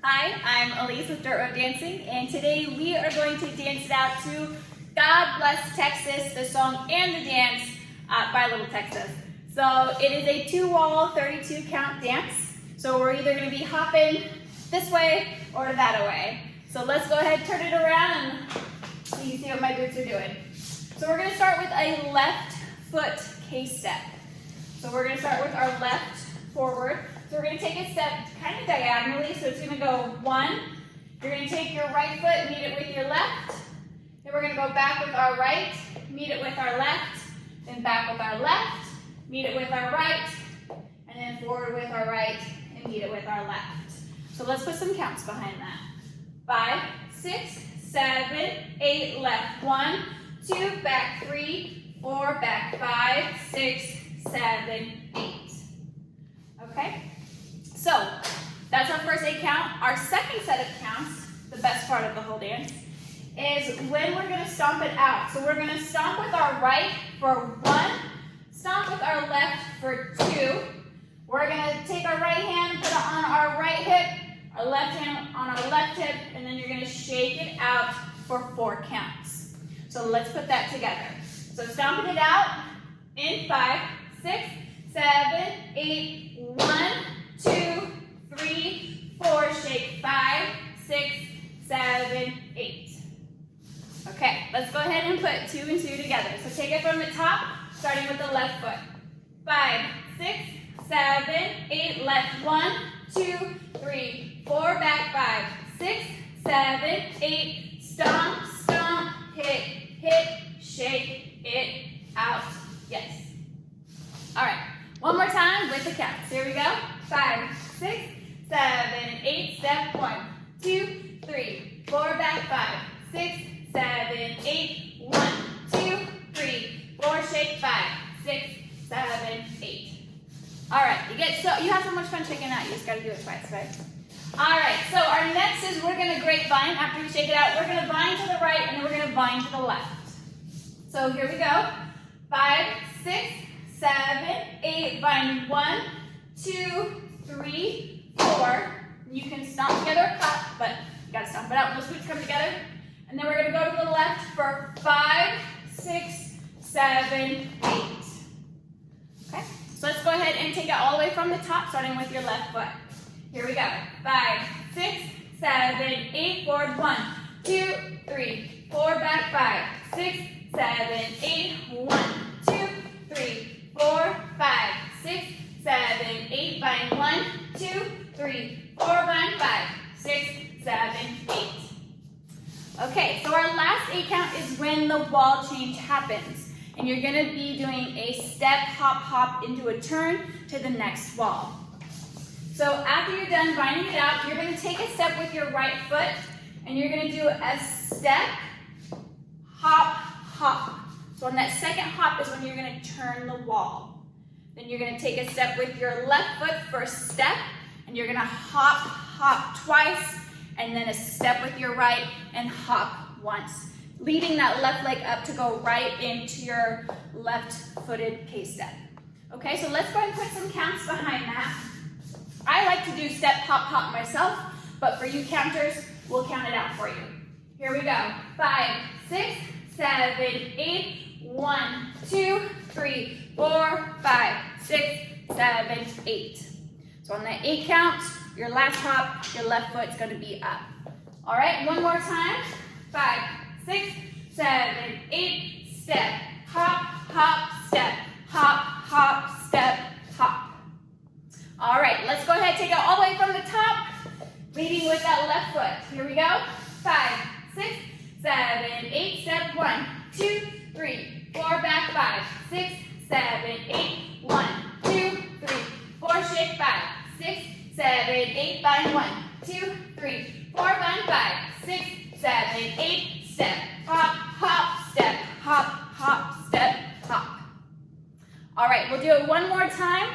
Hi, I'm Elise with Dirt Road Dancing, and today we are going to dance it out to God Bless Texas, the song and the dance by Little Texas. So it is a 2-wall, 32 count dance. So we're either going to be hopping this way or that way. So let's go ahead, turn it around, and so you see what my boots are doing. So we're going to start with a left foot K-step. So we're going to start with our left forward. So we're going to take a step kind of diagonally. So it's going to go 1. You're going to take your right foot, meet it with your left. Then we're going to go back with our right, meet it with our left. Then back with our left, meet it with our right. And then forward with our right and meet it with our left. So let's put some counts behind that. 5, 6, 7, 8, left. 1, 2, back 3, 4, back 5, 6, 7, 8. Okay? So that's our first 8 count. Our second set of counts, the best part of the whole dance, is when we're going to stomp it out. So we're going to stomp with our right for 1, stomp with our left for 2. We're going to take our right hand, put it on our right hip, our left hand on our left hip, and then you're going to shake it out for 4 counts. So let's put that together. So stomping it out in 5, 6, 7, 8, 1, 2, 3, 4, shake 5, 6, 7, 8. Okay, let's go ahead and put 2 and 2 together. So take it from the top, starting with the left foot. 5, 6, 7, 8, left. 1, 2, 3, 4, back 5, 6, 7, 8, stomp, stomp, hit, shake it out. Yes. All right, one more time with the counts. Here we go. 5, 6, 7, 8, step 1, 2, 3, 4, back 5, 6, 7, 8, 1, 2, 3, 4, shake 5, 6, 7, 8. All right, you have so much fun shaking that, you just got to do it twice, right? All right, so our next is we're going to grapevine. After we shake it out, we're going to vine to the right, and then we're going to vine to the left. So here we go. 5, 6, 7, 8, vine 1, 2, 3, 4. You can stomp together or cut, but you got to stomp it out when those boots come together. And then we're going to go to the left for 5, 6, 7, 8. Okay, so let's go ahead and take it all the way from the top, starting with your left foot. Here we go. 5, 6, 7, 8, forward. 1, 2, 3, 4, back 5, 6, 7, 8, 1, 2, 3, 4, 5, 6, 7, 8, vine 1, 2, 3, 4, vine 5, 6, 7, 8. Okay, so our last 8 count is when the wall change happens. And you're going to be doing a step, hop, hop into a turn to the next wall. So after you're done vining it out, you're going to take a step with your right foot, and you're going to do a step, hop, hop. So on that second hop is when you're going to turn the wall. Then you're going to take a step with your left foot for step, and you're going to hop, hop twice, and then a step with your right and hop once, leading that left leg up to go right into your left-footed K-step. Okay, so let's go ahead and put some counts behind that. I like to do step, hop, hop myself, but for you counters, we'll count it out for you. Here we go. 5, 6, 7, 8, 1, 2, 3, 4, 5, 6, 7, 8. So on that 8 count, your last hop, your left foot's going to be up. All right, one more time. 5, 6, 7, 8, step, hop, hop, step, hop, hop, step, hop. All right, let's go ahead and take it all the way from the top, leading with that left foot. Here we go. 5, 6, 7, 8, step 1, 2, 3, 4, back 5, 6, 7, 8, 1, 2, 3, 4, shake 5, 6, 7, 8, vine 1, 2, 3, 4, vine 5, 6, 7, 8, step, hop, hop, step, hop, hop, step, hop. All right, we'll do it one more time.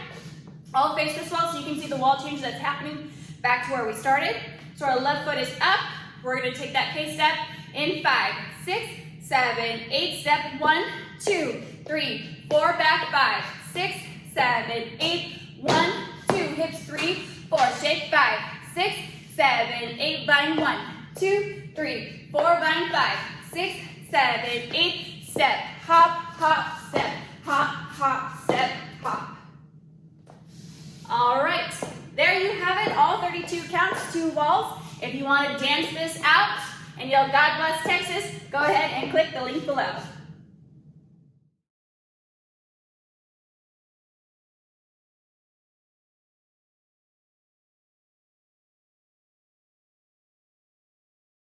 I'll face this wall so you can see the wall change that's happening back to where we started. So our left foot is up. We're going to take that K-step in 5, 6, 7, 8, step 1, 2, 3, 4, back 5, 6, 7, 8, 1, 2, hips 3, 4, shake 5, 6, 7, 8, bind 1, 2, 3, 4, bind 5, 6, 7, 8, step, hop, hop, step, hop, hop, step, hop. All right, there you have it, all 32 counts, 2 walls. If you want to dance this out and yell God bless Texas, go ahead and click the link below.